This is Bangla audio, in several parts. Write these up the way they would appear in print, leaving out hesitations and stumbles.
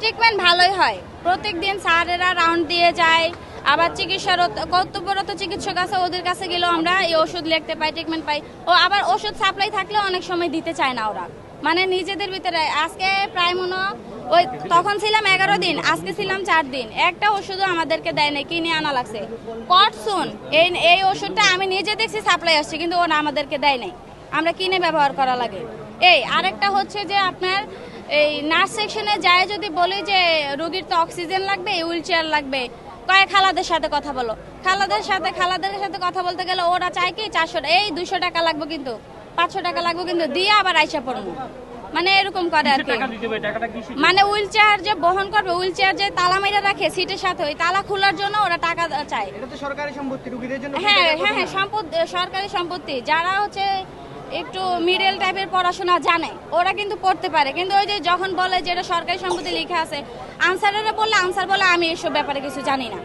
ট্রিটমেন্ট ভালোই হয়, প্রত্যেকদিন স্যারেরা রাউন্ড দিয়ে যায়। আবার কর্তব্যরত চিকিৎসক আছে, ওদের কাছে গেলেও আমরা এই ওষুধ লিখতে পাই, ট্রিটমেন্ট পাই। ও আবার ওষুধ সাপ্লাই থাকলেও অনেক সময় দিতে চায় না ওরা, মানে নিজেদের ভিতরে। আজকে প্রায় ওই তখন ছিলাম 11 দিন, আজকে ছিলাম 4 দিন, একটা ওষুধও আমাদেরকে দেয় নাই, কিনে আনা লাগছে। কটসুন এই ওষুধটা আমি নিজে দেখছি সাপ্লাই আসছে, কিন্তু ওরা আমাদেরকে দেয় নাই, আমরা কিনে ব্যবহার করা লাগে। আরেকটা হচ্ছে যে আপনার এই নার্স সেকশনে যায় যদি বলি যে রোগীর তো অক্সিজেন লাগবে, হুইল চেয়ার লাগবে, খালাদের সাথে কথা বলো। খালাদের সাথে কথা বলতে গেলে ওরা চায় কি 400, 200 টাকা লাগবে, কিন্তু 500 টাকা লাগবে, কিন্তু দিয়ে আবার আইসা পড়বো, মানে এরকম করে আর কি। মানে হুইল চেয়ার যে বহন করবে, হুইল চেয়ার যে তালা মেরে রাখে সিটের সাথে, ওই তালা খোলার জন্য ওরা টাকা চায়। এটা তো সরকারি সম্পত্তি, রোগীদের জন্য। হ্যাঁ, সরকারি সম্পত্তি। যারা হচ্ছে একটু মিডল টাইপের পড়াশোনা জানে ওরা কিন্তু পড়তে পারে, কিন্তু ওই যে যখন বলে যে এটা সরকারি সম্পত্তি লেখা আছে, আনসারেরা বললে আনসার বলে আমি এসব ব্যাপারে কিছু জানি না।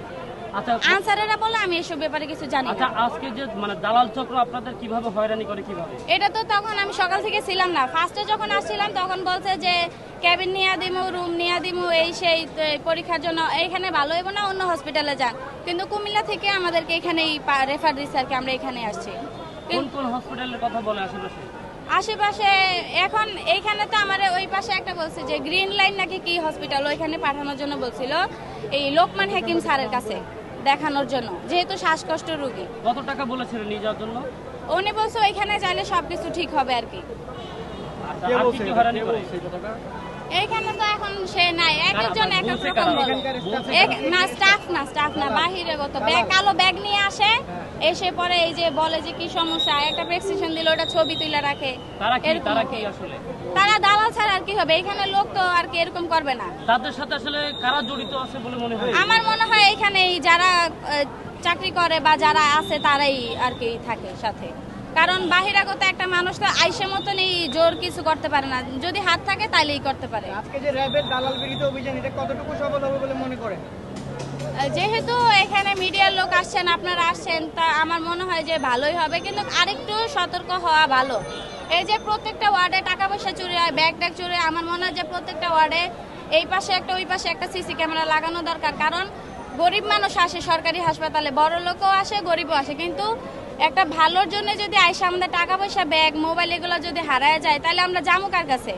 আনসারেরা বলে আমি এসব ব্যাপারে কিছু জানি না। আজকে যে মানে দালাল চক্র আপনাদের কিভাবে হয়রানি করে, কিভাবে? এটা তো তখন আমি সকাল থেকে ছিলাম না, ফার্স্টে যখন আসছিলাম তখন বলছে যে ক্যাবিন নিয়ে দিমু, রুম নিয়ে দিমু, এই সেই পরীক্ষার জন্য এইখানে ভালো হইব না, অন্য হসপিটালে যান। কিন্তু কুমিল্লা থেকে আমাদেরকে এখানেই রেফার দিচ্ছে আর কি, আমরা এখানে আসছি। কোন কোন হসপিটালের কথা বলে আশেপাশে? এখন এইখানে তো আমার ওই পাশে একটা বলছে যে গ্রিন লাইন নাকি কি হসপিটাল, ওইখানে পাঠানোর জন্য বলছিল, এই লোকমান হাকিম স্যারের কাছে দেখানোর জন্য, যেহেতু শ্বাসকষ্ট রোগী। কত টাকা বলেছিলেন নিয়ে যাওয়ার জন্য? উনি বলছে ওইখানে চাইলে সবকিছু ঠিক হবে আর কি। এইখানে তো এখন সে নাই, এক একজন এক এক রকম বলে। না স্টাফ না বাহিরে গত ব্যাগ, কালো ব্যাগ নিয়ে আসে, এসে পরে এই যে বলে যে কি সমস্যা, একটা প্রেসক্রিপশন দিল, ওটা ছবি তুলে রাখে। তারা দালাল ছাড়া আর কি হবে, এখানে লোক তো আর কি এরকম করবে না। তাদের সাথে আসলে কারা জড়িত আছে বলে মনে হয়? আমার মনে হয় এখানে যারা চাকরি করে বা যারা আছে তারাই আর কি থাকে সাথে, কারণ বাহিরাগত একটা মানুষ তো আইসে মতন এই জোর কিছু করতে পারে না, যদি হাত থাকে তাইলেই করতে পারে। আজকে যে র্যাবের দালাল বিরোধী অভিযান, এটা কতটুকু সফল হবে বলে মনে করেন? যেহেতু এখানে মিডিয়ার লোক আসছেন, আপনারা আসছেন, তা আমার মনে হয় যে ভালোই হবে, কিন্তু আরেকটু সতর্ক হওয়া ভালো। এই যে প্রত্যেকটা ওয়ার্ডে টাকা পয়সা চুরি হয়, ব্যাগ ট্যাগ চুরি হয়, আমার মনে হয় যে প্রত্যেকটা ওয়ার্ডে এই পাশে একটা ওই পাশে একটা সিসি ক্যামেরা লাগানো দরকার, কারণ গরিব মানুষ আসে সরকারি হাসপাতালে, বড় লোকও আসে, গরিবও আসে, কিন্তু একটা ভালোর জন্য যদি আইসা আমাদের টাকা পয়সা, ব্যাগ, মোবাইল এগুলো যদি হারায় যায়, তাহলে আমরা যাবো কার কাছে?